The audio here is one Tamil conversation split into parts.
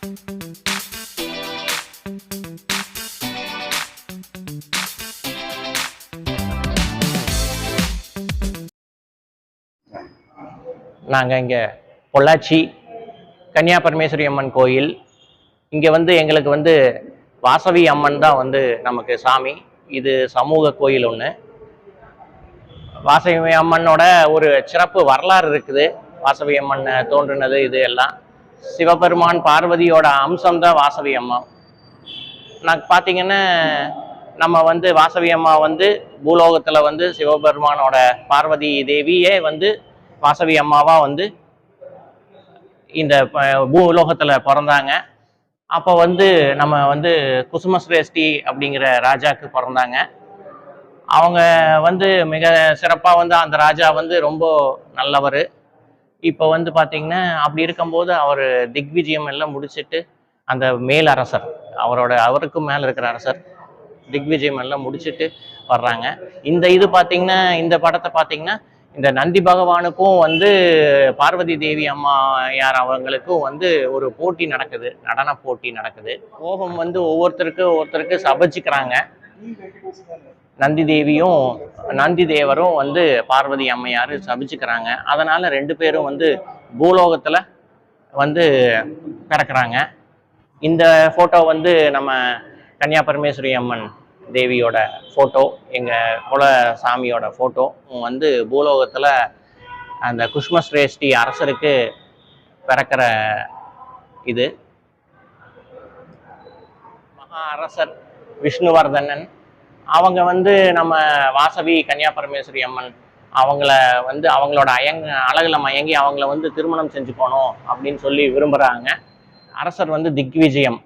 நாங்கள் இங்கே பொள்ளாச்சி கன்னியாபரமேஸ்வரி அம்மன் கோயில். இங்கே எங்களுக்கு வாசவி அம்மன் தான் நமக்கு சாமி. இது சமூக கோயில் ஒன்று. வாசவி அம்மனோட ஒரு சிறப்பு வரலாறு இருக்குது. வாசவி அம்மன் தோன்றினது இது எல்லாம் சிவபெருமான் பார்வதியோட அம்சம்தான் வாசவி அம்மா. நான் பார்த்தீங்கன்னா நம்ம வாசவி அம்மா பூலோகத்தில் சிவபெருமானோட பார்வதி தேவியே வாசவி அம்மாவா இந்த பூலோகத்தில் பிறந்தாங்க. அப்போ நம்ம குசுமஸ்ரேஷ்டி அப்படிங்கிற ராஜாவுக்கு பிறந்தாங்க. அவங்க மிக சிறப்பாக அந்த ராஜா ரொம்ப நல்லவர். இப்போ பார்த்தீங்கன்னா அப்படி இருக்கும்போது அவர் திக்விஜயம் எல்லாம் முடிச்சுட்டு அந்த மேல் அரசர் அவருக்கும் மேலே இருக்கிற அரசர் திக்விஜயம் எல்லாம் முடிச்சுட்டு வர்றாங்க. இது பார்த்தீங்கன்னா இந்த படத்தை பார்த்தீங்கன்னா இந்த நந்தி பகவானுக்கும் பார்வதி தேவி அம்மா யார் அவங்களுக்கும் ஒரு போட்டி நடக்குது, நடன போட்டி நடக்குது. கோபம் ஒவ்வொருத்தருக்கு சபிச்சுக்கிறாங்க. நந்தி தேவியும் நந்தி தேவரும் பார்வதி அம்மையார் சபிச்சுக்கிறாங்க. அதனால ரெண்டு பேரும் பூலோகத்துல பிறக்கிறாங்க. இந்த போட்டோ நம்ம கன்னியாபரமேஸ்வரி அம்மன் தேவியோட ஃபோட்டோ, எங்கள் குல சாமியோட ஃபோட்டோ பூலோகத்தில் அந்த குசுமஸ்ரேஷ்டி அரசருக்கு பிறக்கிற இது. மகா அரசர் விஷ்ணுவர்தனன் அவங்க நம்ம வாசவி கன்னியாபரமேஸ்வரி அம்மன் அவங்கள அவங்களோட அழகுல மயங்கி அவங்கள திருமணம் செஞ்சுக்கணும் அப்படின்னு சொல்லி விரும்புகிறாங்க. அரசர் திக்விஜயம்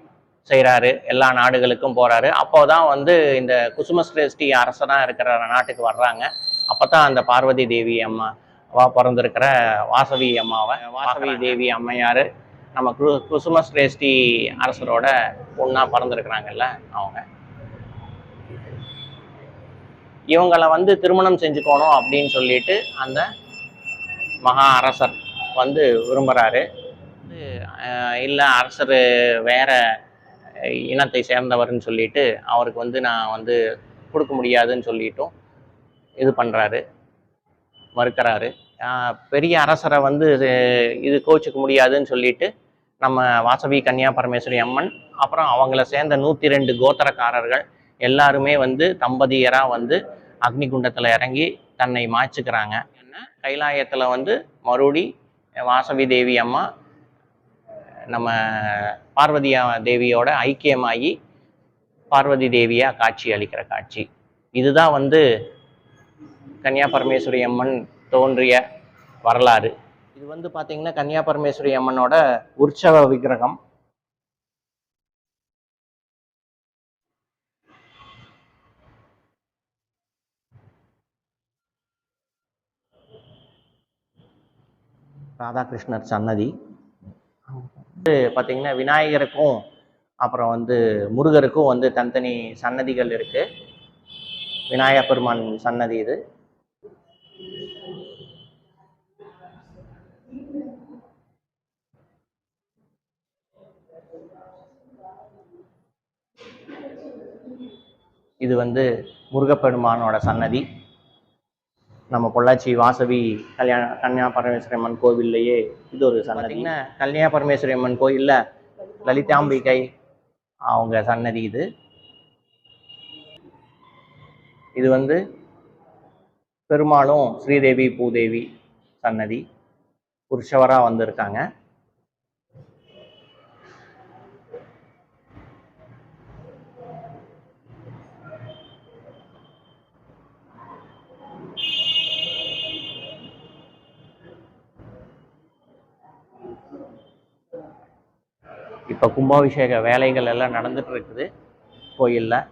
செய்கிறாரு, எல்லா நாடுகளுக்கும் போகிறாரு. அப்போதான் இந்த குசுமஸ்ரேஷ்டி அரசனாக இருக்கிற நாட்டுக்கு வர்றாங்க. அப்போ தான் அந்த பார்வதி தேவி அம்மாவா பிறந்திருக்கிற வாசவி அம்மாவை வாசவி தேவி அம்மையார் நம்ம குசுமஸ்ரேஷ்டி அரசரோட பொண்ணா பிறந்திருக்கிறாங்கல்ல அவங்க. இவங்களை திருமணம் செஞ்சுக்கணும் அப்படின்னு சொல்லிட்டு அந்த மகா அரசர் விரும்புகிறாரு. இல்லை அரசர் வேற இனத்தை சேர்ந்தவர்னு சொல்லிட்டு அவருக்கு நான் கொடுக்க முடியாதுன்னு சொல்லிட்டும் இது பண்ணுறாரு, மறுக்கிறாரு. பெரிய அரசரை இது கோச்சிக்க முடியாதுன்னு சொல்லிட்டு நம்ம வாசவி கன்னியாபரமேஸ்வரி அம்மன் அப்புறம் அவங்கள சேர்ந்த 102 கோத்திரக்காரர்கள் எல்லாருமே தம்பதியராக அக்னி குண்டத்தில் இறங்கி தன்னை மாய்ச்சிக்கிறாங்க. கைலாயத்தில் மறுபடி வாசவி தேவி அம்மா நம்ம பார்வதி தேவியோட ஐக்கியமாகி பார்வதி தேவியா காட்சி அளிக்கிற காட்சி. இதுதான் கன்னியாபரமேஸ்வரி அம்மன் தோன்றிய வரலாறு. இது பார்த்தீங்கன்னா கன்னியாபரமேஸ்வரி அம்மனோட உற்சவ விக்கிரகம். ராதாகிருஷ்ணர் சன்னதி. பார்த்தீங்கன்னா விநாயகருக்கும் அப்புறம் முருகருக்கும் தனித்தனி சன்னதிகள் இருக்கு. விநாயகர் பெருமான் சன்னதி இது. இது முருகப்பெருமானோட சன்னதி. நம்ம பொள்ளாச்சி வாசவி கன்னியாபரமேஸ்வரி அம்மன் கோவில்லையே இது ஒரு சன்னதி. கன்னியாபரமேஸ்வரி அம்மன் கோயிலில் லலிதாம்பிகை அவங்க சன்னதி இது. இது பெருமாளும் ஸ்ரீதேவி பூதேவி சன்னதி உற்சவராக வந்திருக்காங்க. இப்போ கும்பாபிஷேக வேலைகள் எல்லாம் நடந்துட்டு இருக்குது கோயிலில்.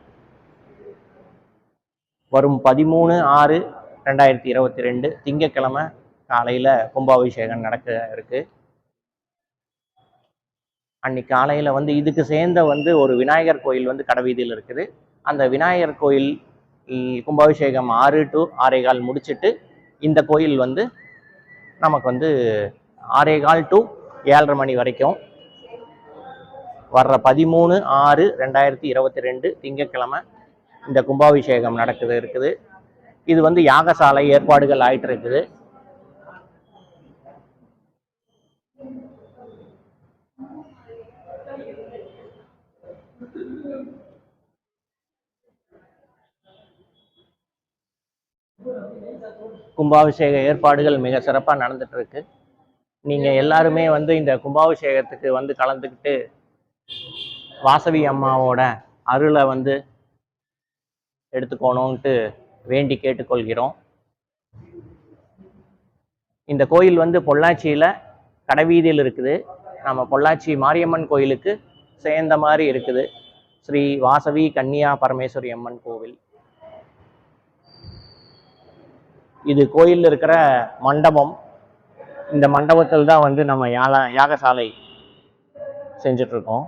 வரும் 13/6/2022 திங்கட்கிழமை காலையில் கும்பாபிஷேகம் நடக்க இருக்கு. அன்னைக்கு காலையில் இதுக்கு சேர்ந்த ஒரு விநாயகர் கோயில் கடைவீதியில் இருக்குது. அந்த விநாயகர் கோயில் கும்பாபிஷேகம் 6 to 6:15 முடிச்சுட்டு இந்த கோயில் நமக்கு 6:15 to 7:30 மணி வரைக்கும் வர்ற 13/6/2022 திங்கட்கிழமை இந்த கும்பாபிஷேகம் இருக்குது. இது வந்து யாகசாலை ஏற்பாடுகள் ஆயிட்டு இருக்குது. கும்பாபிஷேக ஏற்பாடுகள் மிக சிறப்பாக நடந்துட்டு இருக்கு. நீங்க எல்லாருமே வந்து இந்த கும்பாபிஷேகத்துக்கு வந்து கலந்துக்கிட்டு வாசவி அம்மாவோட அருளை வந்து எடுத்துக்கணும்ட்டு வேண்டி கேட்டுக்கொள்கிறோம். இந்த கோயில் வந்து பொள்ளாச்சியில கடைவீதியில் இருக்குது. நம்ம பொள்ளாச்சி மாரியம்மன் கோயிலுக்கு சேர்ந்த மாதிரி இருக்குது. ஸ்ரீ வாசவி கன்னியா பரமேஸ்வரி அம்மன் கோவில். இது கோயிலில் இருக்கிற மண்டபம். இந்த மண்டபத்தில் தான் வந்து நம்ம யாகசாலை செஞ்சிட்ருக்கோம்.